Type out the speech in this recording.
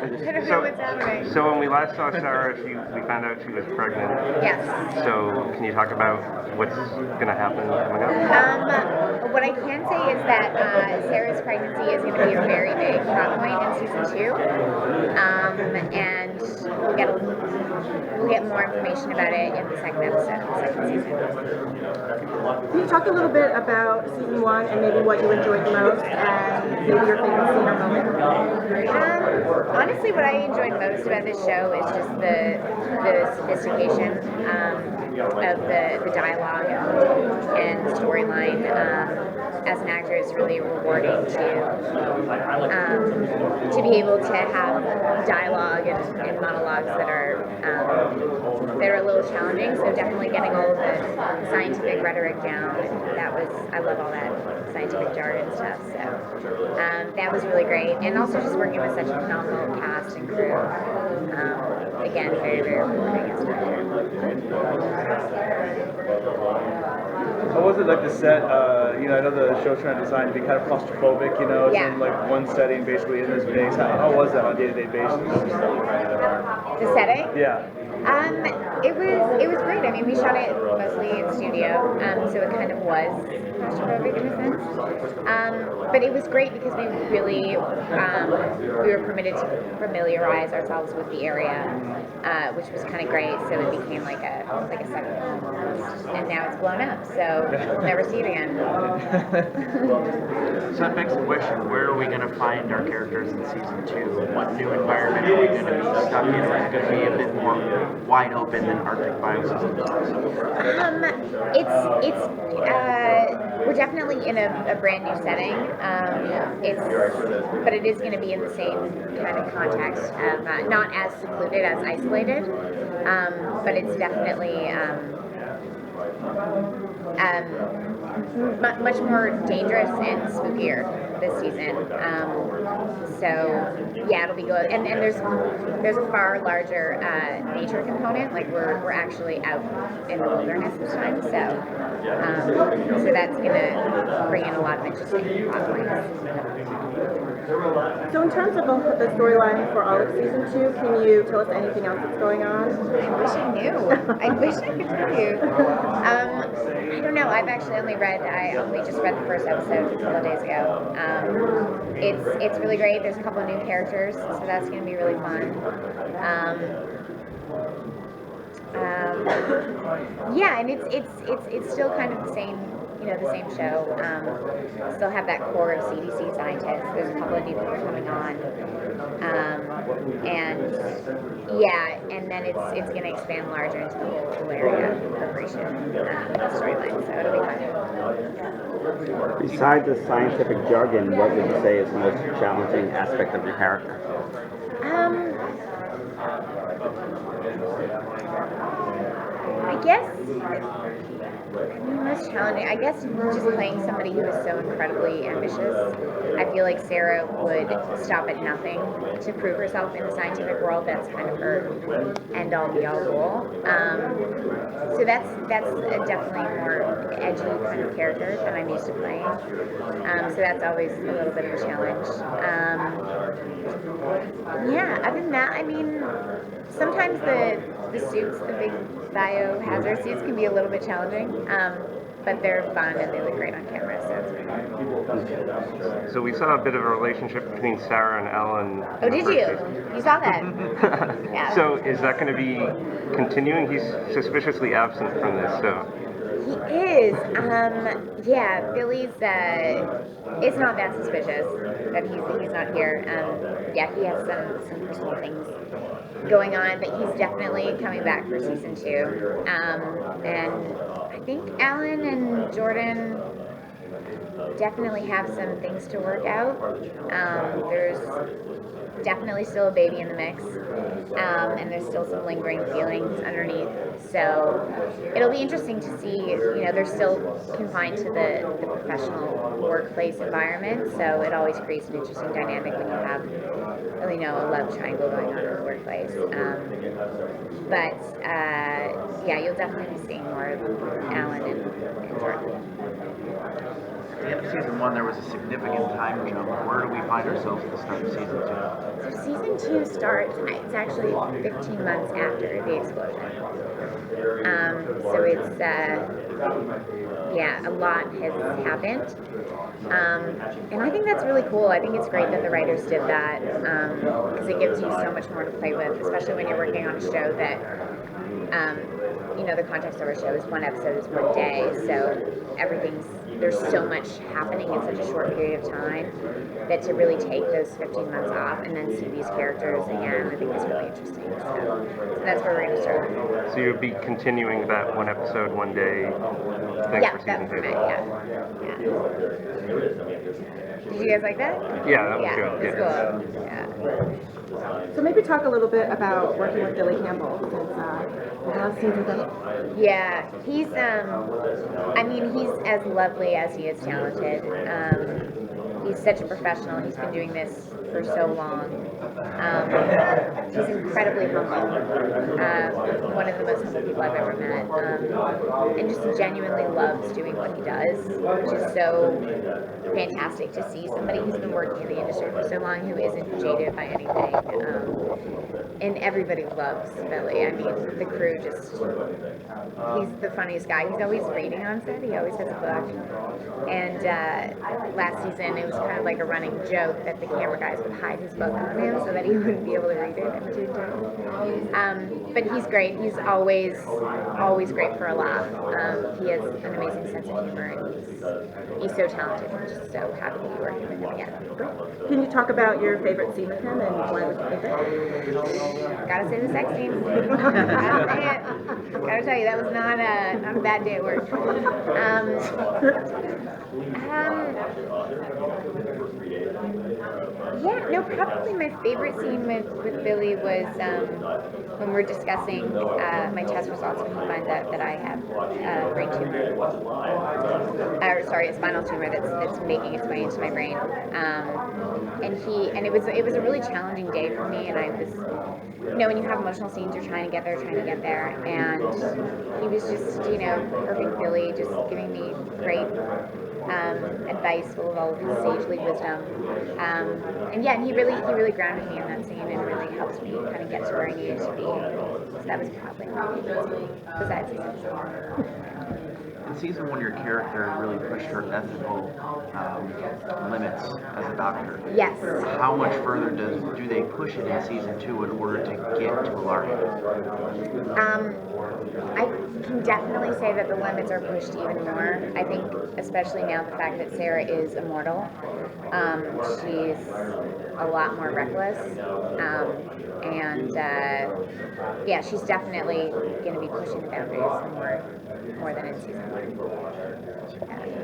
don't know what's happening. So when we last saw Sarah, we found out she was pregnant. Yes. So can you talk about what's going to happen coming up? What I can say is that Sarah's pregnancy is going to be a very big plot point in season 2, and we'll get more information about it in the second episode of the second season. Can you talk a little bit about season 1 and maybe what you enjoyed the most and maybe your favorite scene or moment? Honestly, what I enjoyed most about this show is just the sophistication of the dialogue and the storyline. As an actor, it's really rewarding to be able to have dialogue and monologues that are a little challenging. So definitely getting all of the scientific rhetoric down. I love all that scientific jargon stuff. So that was really great, and also just working with such a phenomenal cast and crew. Again, very, very rewarding as an actor. How was it like the set? I know the show's trying to design to be kind of claustrophobic, it's Yeah. in like one setting basically in this base. How was that on a day-to-day basis? The setting? Yeah. It was great. I mean, we shot it mostly in studio, so it kind of was claustrophobic in a sense. But it was great because we really we were permitted to familiarize ourselves with the area, which was kind of great. So it became like a second home almost. And now it's blown up, so we'll never see it again. So that begs the question: where are we going to find our characters in season 2? What new environment are we going to be stuck in? Or is it going to be a bit more wide open than Arctic biosystems? We're definitely in a brand new setting. But it is going to be in the same kind of context of not as secluded as isolated, but it's definitely much more dangerous and spookier this season. So yeah, it'll be good. And there's a far larger nature component. Like we're actually out in the wilderness this time. So that's gonna bring in a lot of interesting plot points. So in terms of the storyline for all of season 2, can you tell us anything else that's going on? I wish I knew. I wish I could tell you. I don't know. I only just read the first episode a couple of days ago. It's really great. There's a couple of new characters, so that's going to be really fun. Yeah, and it's still kind of the same show. Still have that core of CDC scientists. There's a couple of new people coming on, and then it's going to expand larger into the whole area of preparation storyline. So it'll be fun. Besides the scientific jargon, what would you say is the most challenging aspect of your character? I guess most challenging. I guess just playing somebody who is so incredibly ambitious. I feel like Sarah would stop at nothing to prove herself in the scientific world. That's kind of her end-all be-all goal. So that's definitely a more edgy kind of character than I'm used to playing. So that's always a little bit of a challenge. Other than that, I mean, sometimes the suits, the big biohazard suits, can be a little bit challenging, but they're fun and they look great on camera, so it's pretty fun. So we saw a bit of a relationship between Sarah and Alan. Oh, did you? You saw that? Yeah. So is that going to be continuing? He's suspiciously absent from this, so. He is. Billy's. It's not that suspicious that he's not here. He has some personal things going on, but he's definitely coming back for season 2. And I think Alan and Jordan definitely have some things to work out. There's definitely still a baby in the mix, and there's still some lingering feelings underneath. So it'll be interesting to see. They're still confined to the professional workplace environment, so it always creates an interesting dynamic when you have a love triangle going on in the workplace. You'll definitely be seeing more of Alan and Jordan. At the end of season 1, there was a significant time jump. Where do we find ourselves at the start of season 2? So season 2 starts, it's actually 15 months after the explosion. So it's, yeah, a lot has happened. And I think that's really cool. I think it's great that the writers did that, because it gives you so much more to play with, especially when you're working on a show that, you know, the context of our show is one episode is one day, so there's so much happening in such a short period of time that to really take those 15 months off and then see these characters again, I think is really interesting. So that's where we're going to start. So you'll be continuing that one episode, one day thing Yeah, for that season 2? format, yeah. Did you guys like that? Yeah, that was Yeah, good. it's Yeah. cool. Yeah. So maybe talk a little bit about working with Billy Campbell, since the last season with him. Yeah, he's I mean, he's as lovely as he is talented. He's such a professional. He's been doing this for so long. He's incredibly humble. One of the most humble people I've ever met. And just genuinely loves doing what he does, which is so fantastic to see somebody who's been working in the industry for so long who isn't jaded by anything. And everybody loves Billy. I mean, the crew just, he's the funniest guy. He's always reading on set. He always has a book. And last season, it was kind of like a running joke that the camera guys would hide his book on him so that he wouldn't be able to read it between takes. But he's great. He's always great for a laugh. He has an amazing sense of humor, and he's so talented. I'm just so happy to be working with him again. Can you talk about your favorite scene with him and why it was your favorite? Gotta say the sex scene. Gotta say it. Gotta tell you, that was not a bad day at work. Yeah, no, probably my favorite scene with Billy was when we're discussing my test results when he finds out that I have a brain tumor. Or sorry, a spinal tumor that's making its way into my brain. And it was a really challenging day for me, and I was, you know, when you have emotional scenes, you're trying to get there, and he was just, you know, perfect Billy, just giving me great advice full of all of his sagely wisdom. And yeah, and he really grounded me in that scene and really helped me kind of get to where I needed to be. So that was probably my favorite scene, besides season 2. In season 1, your character really pushed her ethical limits as a doctor. Yes. How much further do they push it in season 2 in order to get to Larkin? I can definitely say that the limits are pushed even more. I think, especially now, the fact that Sarah is immortal, she's a lot more reckless, and yeah, she's definitely going to be pushing the boundaries more than in season 1. Yeah.